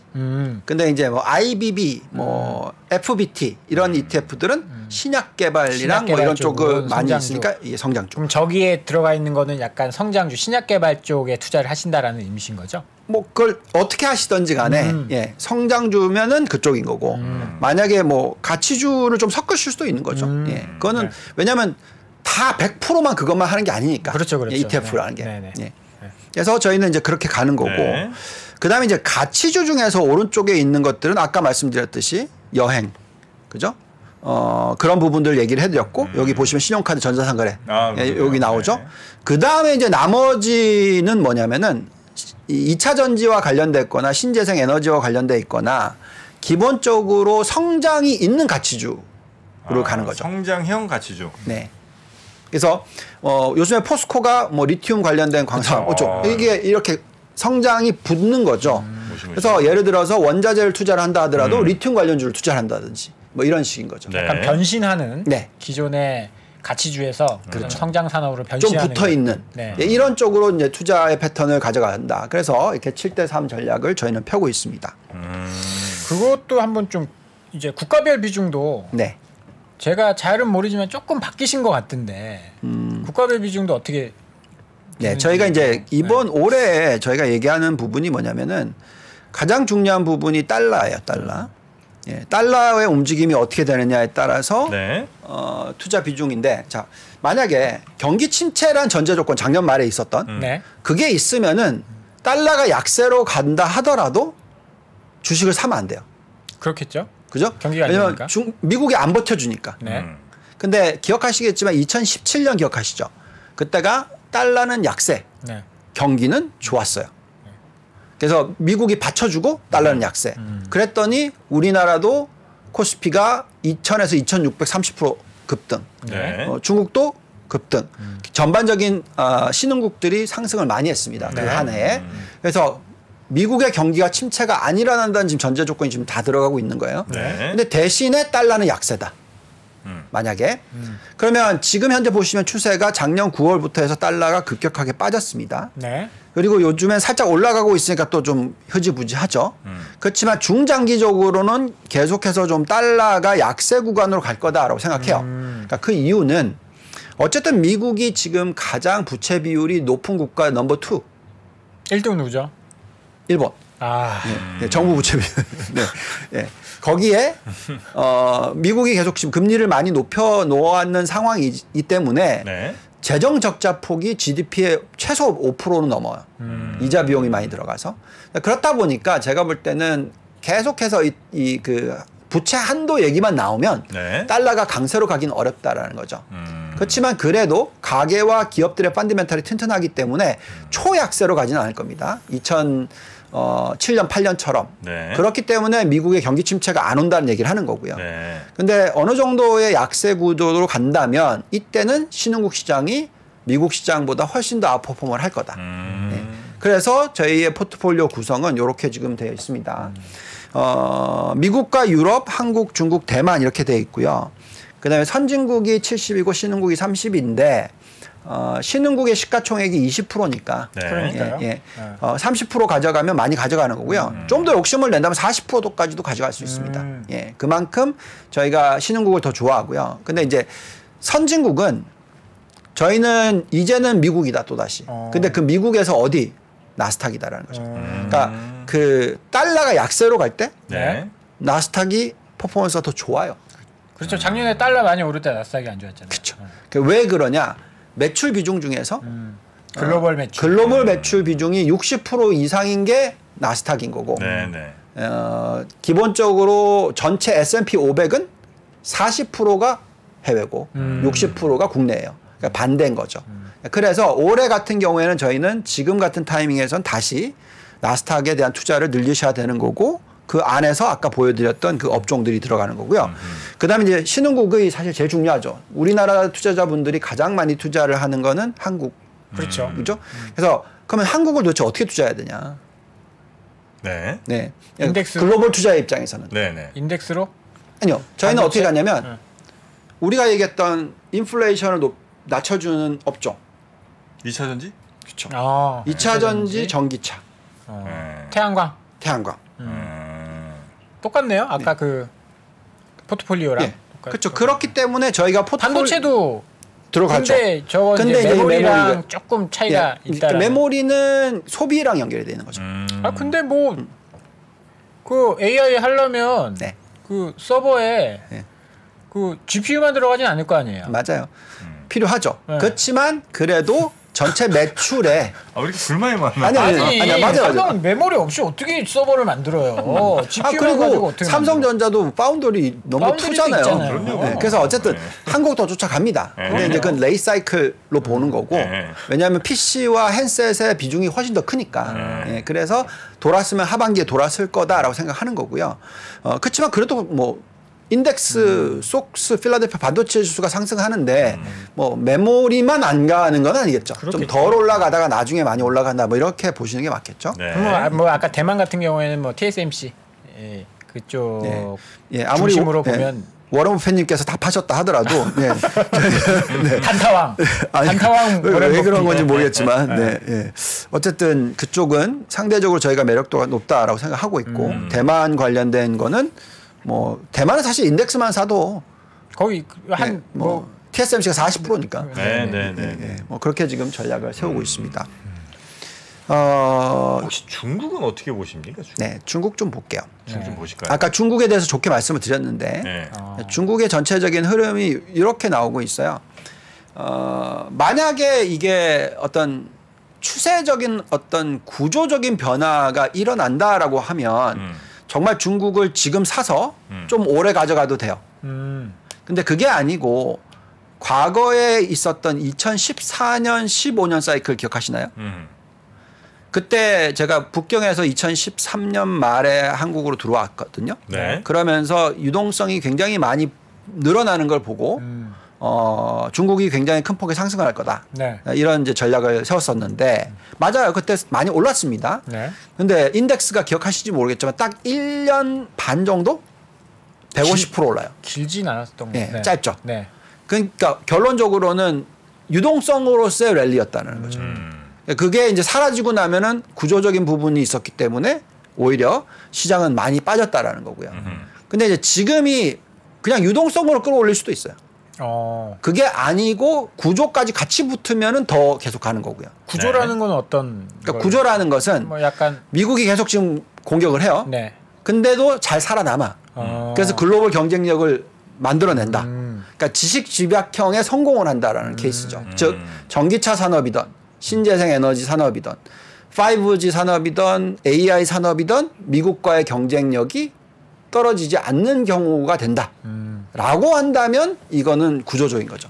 근데 이제 뭐 IBB, 뭐 FBT 이런 ETF들은 신약 개발이랑 뭐 이런 쪽을 많이 성장주. 있으니까 이게 성장 쪽. 그럼 저기에 들어가 있는 거는 약간 성장주 신약 개발 쪽에 투자를 하신다라는 의미신 거죠? 뭐 그걸 어떻게 하시던지 간에 예, 성장주면은 그쪽인 거고 만약에 뭐 가치주를 좀 섞으실 수도 있는 거죠. 예, 그거는 네. 왜냐하면 다 100%만 그것만 하는 게 아니니까. 그렇죠, 그렇죠. 예, ETF라는 게. 네, 네. 예. 그래서 저희는 이제 그렇게 가는 거고 네. 그다음에 이제 가치주 중에서 오른쪽에 있는 것들은 아까 말씀드렸듯이 여행, 그죠? 그런 부분들 얘기를 해드렸고 여기 보시면 신용카드, 전자상거래 예, 여기 나오죠. 네. 그 다음에 이제 나머지는 뭐냐면은 2차 전지와 관련됐거나 신재생 에너지와 관련돼 있거나 기본적으로 성장이 있는 가치주로 가는 거죠. 성장형 가치주. 네. 그래서 요즘에 포스코가 뭐 리튬 관련된 광산 어쩌 이게 이렇게 성장이 붙는 거죠. 그래서 예를 들어서 원자재를 투자를 한다 하더라도 리튬 관련주를 투자를 한다든지 뭐 이런 식인 거죠. 네. 약간 변신하는 네. 기존의 가치주에서 그런 성장 산업으로 좀 변신하는 붙어 있는 네. 예, 이런 쪽으로 이제 투자의 패턴을 가져간다. 그래서 이렇게 7대3 전략을 저희는 펴고 있습니다. 그것도 한번 좀 이제 국가별 비중도 네. 제가 잘은 모르지만 조금 바뀌신 것 같은데 국가별 비중도 어떻게 네, 저희가 이제 이번 올해 저희가 얘기하는 부분이 뭐냐면은 가장 중요한 부분이 달러예요, 달러. 예, 달러의 움직임이 어떻게 되느냐에 따라서 네. 투자 비중인데, 자 만약에 경기 침체란 전제 조건 작년 말에 있었던 네. 그게 있으면은 달러가 약세로 간다 하더라도 주식을 사면 안 돼요. 그렇겠죠? 그죠? 경기가 안 왜냐면 되니까. 미국이 안 버텨주니까. 네. 근데 기억하시겠지만 2017년 기억하시죠? 그때가 달러는 약세, 네. 경기는 좋았어요. 그래서 미국이 받쳐주고 달러는 약세. 그랬더니 우리나라도 코스피가 2000에서 2630% 급등. 네. 중국도 급등. 전반적인 신흥국들이 상승을 많이 했습니다. 네. 그 한 해에. 그래서 미국의 경기가 침체가 안 일어난다는 지금 전제 조건이 지금 다 들어가고 있는 거예요. 네. 근데 대신에 달러는 약세다. 만약에 그러면 지금 현재 보시면 추세가 작년 9월부터 해서 달러가 급격하게 빠졌습니다. 네. 그리고 요즘엔 살짝 올라가고 있으니까 또 좀 흐지부지하죠. 그렇지만 중장기적으로는 계속해서 좀 달러가 약세 구간으로 갈 거다라고 생각해요. 그러니까 그 이유는 어쨌든 미국이 지금 가장 부채 비율이 높은 국가 넘버 2. 1등 누구죠? 일본. 아. 네, 정부 부채 비율. 네. 네. 거기에 미국이 계속 지금 금리를 많이 높여 놓았는 상황이기 때문에 네. 재정 적자 폭이 GDP의 최소 5%는 넘어요. 이자 비용이 많이 들어가서. 그렇다 보니까 제가 볼 때는 계속해서 이 그 부채 한도 얘기만 나오면 네. 달러가 달러가 강세로 가긴 어렵다라는 거죠. 그렇지만 그래도 가계와 기업들의 펀디멘탈이 튼튼하기 때문에 초약세로 가지는 않을 겁니다. 2007년 8년처럼. 네. 그렇기 때문에 미국의 경기 침체가 안 온다는 얘기를 하는 거고요. 네. 근데 어느 정도의 약세 구도로 간다면 이때는 신흥국 시장이 미국 시장보다 훨씬 더 아웃퍼폼을 할 거다. 네. 그래서 저희의 포트폴리오 구성은 이렇게 지금 되어 있습니다. 미국과 유럽, 한국, 중국, 대만 이렇게 되어 있고요. 그다음에 선진국이 70이고 신흥국이 30인데 신흥국의 시가총액이 20%니까 네. 그러니까요. 30% 가져가면 많이 가져가는 거고요. 좀 더 욕심을 낸다면 40%까지도 가져갈 수 있습니다. 예, 그만큼 저희가 신흥국을 더 좋아하고요. 근데 이제 선진국은 저희는 이제는 미국이다 또다시. 근데 그 미국에서 어디? 나스닥이다라는 거죠. 그러니까 그 달러가 약세로 갈 때 네. 나스닥이 퍼포먼스가 더 좋아요. 그렇죠. 작년에 달러 많이 오를 때 나스닥이 안 좋았잖아요. 그렇죠. 왜 그러냐? 매출 비중 중에서 글로벌 매출. 글로벌 매출 비중이 60% 이상인 게 나스닥인 거고 네. 네. 기본적으로 전체 S&P 500은 40%가 해외고 60%가 국내예요. 그러니까 반대인 거죠. 그래서 올해 같은 경우에는 저희는 지금 같은 타이밍에선 다시 나스닥에 대한 투자를 늘리셔야 되는 거고 그 안에서 아까 보여드렸던 그 업종들이 들어가는 거고요. 그다음에 이제 신흥국이 사실 제일 중요하죠. 우리나라 투자자분들이 가장 많이 투자를 하는 거는 한국. 그렇죠. 그죠? 그래서 그러면 한국을 도대체 어떻게 투자해야 되냐? 네. 네. 인덱스. 글로벌 투자의 입장에서는. 네. 네. 인덱스로? 아니요. 저희는 반도체? 어떻게 가냐면 우리가 얘기했던 인플레이션을 낮춰주는 업종. 2차 전지? 그렇죠. 2차 전지 전기차. 태양광. 똑같네요. 아까 그 포트폴리오랑. 그렇죠. 그렇기 때문에 저희가 반도체도 들어가죠. 근데 이제 메모리랑 조금 차이가 있다. 그러니까 메모리는 소비랑 연결이 되는 거죠. 근데 뭐 그 AI 하려면 그 서버에 그 GPU만 들어가진 않을 거 아니에요. 맞아요. 필요하죠. 그렇지만 그래도 전체 매출에 왜 이렇게 불만이 많아? 아니 맞아요. 메모리 없이 어떻게 서버를 만들어요? GPU만 가지고 어떻게 삼성전자도 파운더리 너무 투잖아요. 그래서 어쨌든 한국도 쫓아갑니다. 근데 이제 그건 레이 사이클로 보는 거고 왜냐하면 PC와 핸셋의 비중이 훨씬 더 크니까 그래서 돌았으면 하반기에 돌았을 거다라고 생각하는 거고요. 그렇지만 그래도 뭐 인덱스, 속스, 필라델피아 반도체 지수가 상승하는데 뭐 메모리만 안 가는 건 아니겠죠. 좀 덜 올라가다가 나중에 많이 올라간다 뭐 이렇게 보시는 게 맞겠죠. 뭐 아까 대만 같은 경우에는 뭐 TSMC 그쪽 아무리 중심으로 보면 워런 버핏님께서 다 파셨다 하더라도 단타왕 왜 그런 건지 모르겠지만 어쨌든 그쪽은 상대적으로 저희가 매력도가 높다라고 생각하고 있고 대만 관련된 거는 뭐 대만은 사실 인덱스만 사도 거의 한 뭐 TSMC가 40%니까 뭐 그렇게 지금 전략을 세우고 있습니다. 혹시 중국은 어떻게 보십니까? 중국 좀 볼게요. 중국 좀 보실까요? 아까 중국에 대해서 좋게 말씀을 드렸는데 중국의 전체적인 흐름이 이렇게 나오고 있어요. 만약에 이게 어떤 추세적인 어떤 구조적인 변화가 일어난다라고 하면 정말 중국을 지금 사서 좀 오래 가져가도 돼요. 근데 그게 아니고 과거에 있었던 2014년, 15년 사이클 기억하시나요? 그때 제가 북경에서 2013년 말에 한국으로 들어왔거든요. 그러면서 유동성이 굉장히 많이 늘어나는 걸 보고 중국이 굉장히 큰 폭의 상승을 할 거다. 이런 이제 전략을 세웠었는데 맞아요. 그때 많이 올랐습니다. 근데 인덱스가 기억하실지 모르겠지만 딱 1년 반 정도 150% 올라요. 길진 않았던 거. 짧죠. 그러니까 결론적으로는 유동성으로서의 랠리였다는 거죠. 그게 이제 사라지고 나면은 구조적인 부분이 있었기 때문에 오히려 시장은 많이 빠졌다라는 거고요. 근데 이제 지금이 그냥 유동성으로 끌어올릴 수도 있어요. 그게 아니고 구조까지 같이 붙으면은 더 계속 가는 거고요. 구조라는 건 어떤? 그러니까 구조라는 것은 뭐 약간 미국이 계속 지금 공격을 해요. 근데도 잘 살아남아. 그래서 글로벌 경쟁력을 만들어낸다. 그러니까 지식 집약형에 성공을 한다라는 케이스죠. 즉 전기차 산업이든 신재생 에너지 산업이든 5G 산업이든 AI 산업이든 미국과의 경쟁력이 떨어지지 않는 경우가 된다. 라고 한다면 이거는 구조적인 거죠.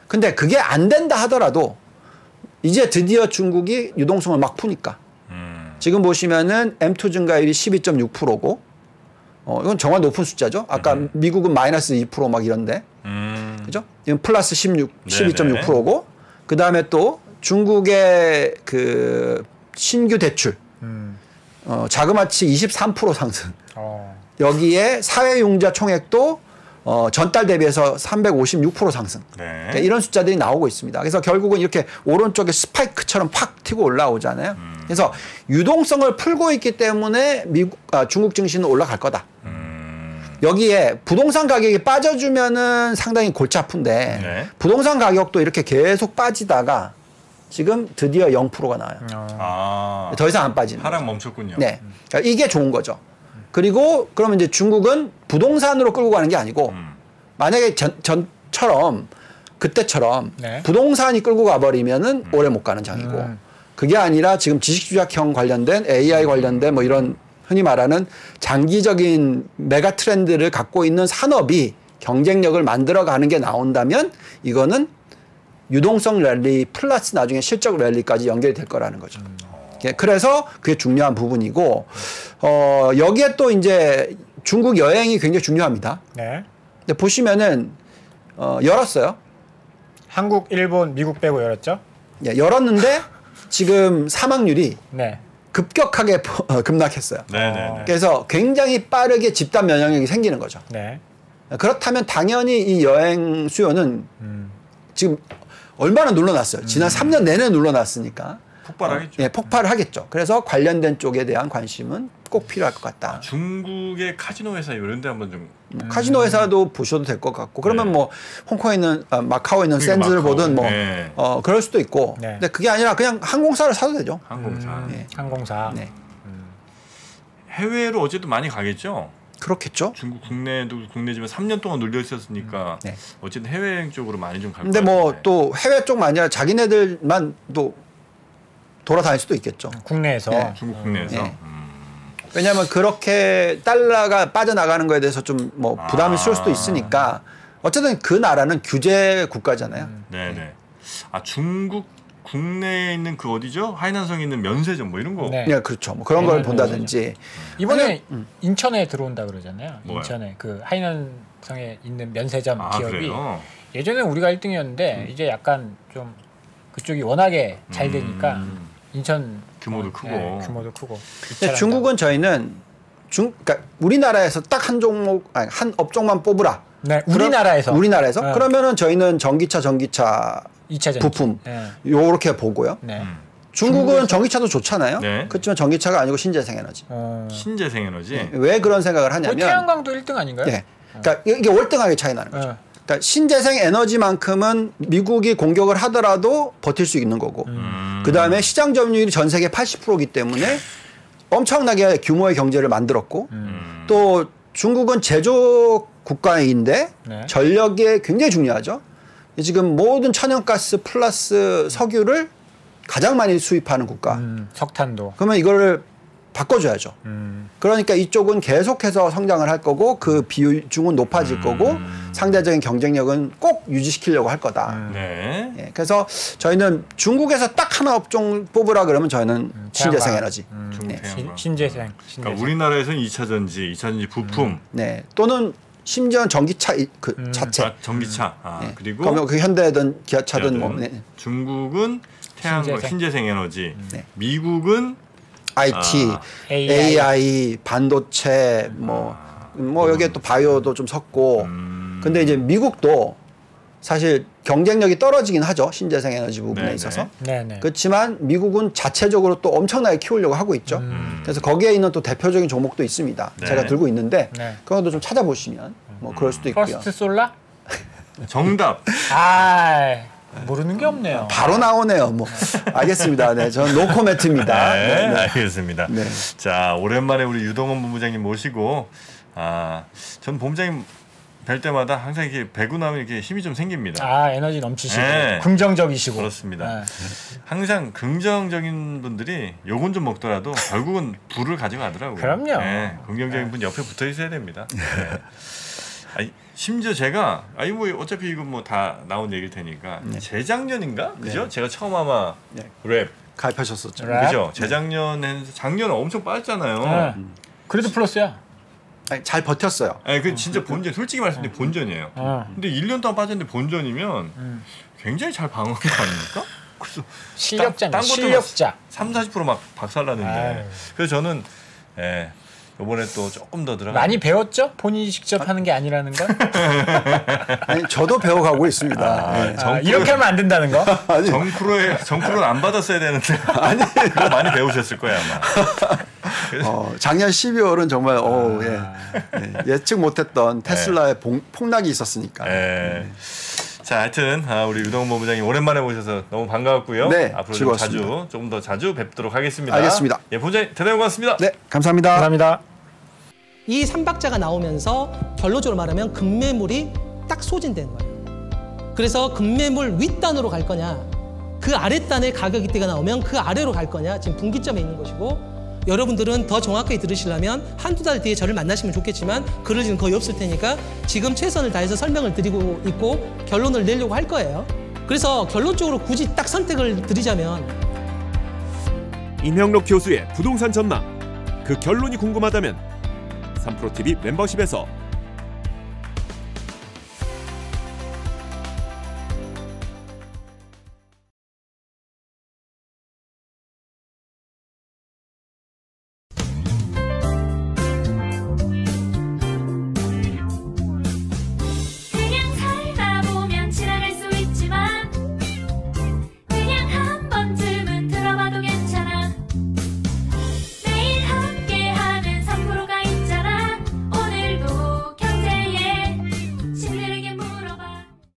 근데 그게 안 된다 하더라도 이제 드디어 중국이 유동성을 막 푸니까 지금 보시면은 M2 증가율이 12.6%고 이건 정말 높은 숫자죠. 아까 미국은 마이너스 2% 막 이런데 그죠? 이건 플러스 12.6%고 그 다음에 또 중국의 그 신규 대출 자그마치 23% 상승. 여기에 사회융자 총액도 전달 대비해서 356% 상승. 그러니까 이런 숫자들이 나오고 있습니다. 그래서 결국은 이렇게 오른쪽에 스파이크처럼 팍 튀고 올라오잖아요. 그래서 유동성을 풀고 있기 때문에 중국 증시는 올라갈 거다. 여기에 부동산 가격이 빠져주면은 상당히 골치 아픈데 부동산 가격도 이렇게 계속 빠지다가 지금 드디어 0%가 나와요. 더 이상 안 빠지는 하락 멈췄군요. 그러니까 이게 좋은 거죠. 그리고 그러면 이제 중국은 부동산으로 끌고 가는 게 아니고 만약에 전처럼 그때처럼 부동산이 끌고 가버리면은 오래 못 가는 장이고 그게 아니라 지금 지식주약형 관련된 AI 관련된 뭐 이런 흔히 말하는 장기적인 메가 트렌드를 갖고 있는 산업이 경쟁력을 만들어가는 게 나온다면 이거는 유동성 랠리 플러스 나중에 실적 랠리까지 연결이 될 거라는 거죠. 그래서 그게 중요한 부분이고 여기에 또 이제 중국 여행이 굉장히 중요합니다. 근데 보시면은 열었어요. 한국, 일본, 미국 빼고 열었죠? 열었는데 지금 사망률이 급격하게 급락했어요. 그래서 굉장히 빠르게 집단 면역력이 생기는 거죠. 그렇다면 당연히 이 여행 수요는 지금 얼마나 눌러놨어요. 지난 3년 내내 눌러놨으니까. 폭발하겠죠. 예, 폭발하겠죠. 그래서 관련된 쪽에 대한 관심은 꼭 필요할 것 같다. 중국의 카지노 회사 이런 데 한번 좀 카지노 회사도 보셔도 될 것 같고 그러면 뭐 홍콩에 있는 마카오에 있는 샌즈를 보든 뭐 그럴 수도 있고 근데 그게 아니라 그냥 항공사를 사도 되죠. 항공사. 항공사. 네. 해외로 어쨌든 많이 가겠죠. 그렇겠죠. 중국 국내지만 3년 동안 눌려 있었으니까 어쨌든 해외여행 쪽으로 많이 좀 갈 것 근데 같은데. 뭐 또 해외 쪽만 아니라 자기네들만 또 돌아다닐 수도 있겠죠. 국내에서. 중국 국내에서. 왜냐하면 그렇게 달러가 빠져나가는 거에 대해서 좀 뭐 부담이 있을 수도 있으니까 어쨌든 그 나라는 규제 국가잖아요. 네네. 중국 국내에 있는 그 어디죠? 하이난성에 있는 면세점 뭐 이런 거. 네, 그렇죠. 뭐 그런 걸 본다든지. 이번에 인천에 들어온다 그러잖아요. 뭐야? 인천에 그 하이난성에 있는 면세점 기업이 그래요? 예전에 우리가 1등이었는데 이제 약간 좀 그쪽이 워낙에 잘 되니까 인천 규모도 크고. 규모도 크고. 근데 중국은 저희는 그러니까 우리나라에서 딱 한 종목 아니 한 업종만 뽑으라. 네, 우리나라에서. 그러면은 저희는 전기차 2차 부품 요렇게 보고요. 중국은 전기차도 좋잖아요. 그렇지만 전기차가 아니고 신재생 에너지. 신재생 에너지. 왜 그런 생각을 하냐면 태양광도 1등 아닌가요? 네. 그러니까 이게 월등하게 차이 나는 거죠. 그러니까 신재생 에너지만큼은 미국이 공격을 하더라도 버틸 수 있는 거고 그다음에 시장 점유율이 전 세계 80%이기 때문에 엄청나게 규모의 경제를 만들었고 또 중국은 제조 국가인데 전력이 굉장히 중요하죠. 지금 모든 천연가스 플러스 석유를 가장 많이 수입하는 국가. 석탄도. 그러면 이거를 바꿔줘야죠. 그러니까 이쪽은 계속해서 성장을 할 거고 그 비중은 높아질 거고 상대적인 경쟁력은 꼭 유지시키려고 할 거다. 예, 그래서 저희는 중국에서 딱 하나 업종 뽑으라 그러면 저희는 신재생 에너지. 신재생. 그러니까 우리나라에서는 2차 전지 부품. 네. 또는 심지어 전기차 자체. 전기차. 그리고 그러면 그 현대든 기아차든 뭐. 중국은 태양광 신재생 에너지. 미국은 IT, AI, 반도체, 뭐 여기에 또 바이오도 좀 섞고. 근데 이제 미국도 사실 경쟁력이 떨어지긴 하죠. 신재생 에너지 부분에 있어서. 그렇지만 미국은 자체적으로 또 엄청나게 키우려고 하고 있죠. 그래서 거기에 있는 또 대표적인 종목도 있습니다. 제가 들고 있는데 그것도 좀 찾아보시면 뭐 그럴 수도 있고요. 퍼스트 솔라? 정답. 모르는 게 없네요. 바로 나오네요. 뭐 알겠습니다. 네, 저는 노코멘트입니다. 알겠습니다. 자, 오랜만에 우리 유동원 본부장님 모시고 전 본부장님 뵐 때마다 항상 이렇게 배구 나면 이렇게 힘이 좀 생깁니다. 에너지 넘치시고 긍정적이시고. 그렇습니다. 항상 긍정적인 분들이 욕은 좀 먹더라도 결국은 부를 가져가더라고요. 그럼요. 긍정적인 분 옆에 붙어 있어야 됩니다. 심지어 제가 뭐 어차피 이거 뭐 다 나온 얘기일 테니까 재작년인가 그죠? 제가 처음 아마 랩 가입하셨었죠. 그죠? 재작년에 작년에 엄청 빠졌잖아요. 그래도 플러스야. 잘 버텼어요. 그 진짜 본전 솔직히 말씀드리면 본전이에요. 근데 1년 동안 빠졌는데 본전이면 굉장히 잘 방어한 거 아닙니까? 그래서 실력자입니다. 실력자. 30-40% 막 박살나는데. 그래서 저는 이번에 또 조금 더 들어가. 많이 배웠죠? 본인이 직접 하는 게 아니라는 걸? 아니 저도 배워가고 있습니다. 이렇게 하면 안 된다는 거? 정프로는 안 받았어야 되는데. 그거 많이 배우셨을 거예요 아마. 작년 12월은 정말 예측 못했던 테슬라의 폭락이 있었으니까. 자, 하여튼 우리 유동원 본부장님 오랜만에 모셔서 너무 반가웠고요. 앞으로 조금 더 자주 뵙도록 하겠습니다. 알겠습니다. 본부장님 대단히 고맙습니다. 네, 감사합니다. 감사합니다. 이 3박자가 나오면서 결론적으로 말하면 급매물이 딱 소진된 거예요. 그래서 급매물 윗단으로 갈 거냐, 그 아랫단의 가격 이때가 나오면 그 아래로 갈 거냐, 지금 분기점에 있는 것이고, 여러분들은 더 정확하게 들으시려면 한두 달 뒤에 저를 만나시면 좋겠지만 그럴 일은 거의 없을 테니까 지금 최선을 다해서 설명을 드리고 있고 결론을 내려고 할 거예요. 그래서 결론적으로 굳이 딱 선택을 드리자면 임형록 교수의 부동산 전망, 그 결론이 궁금하다면 3프로TV 멤버십에서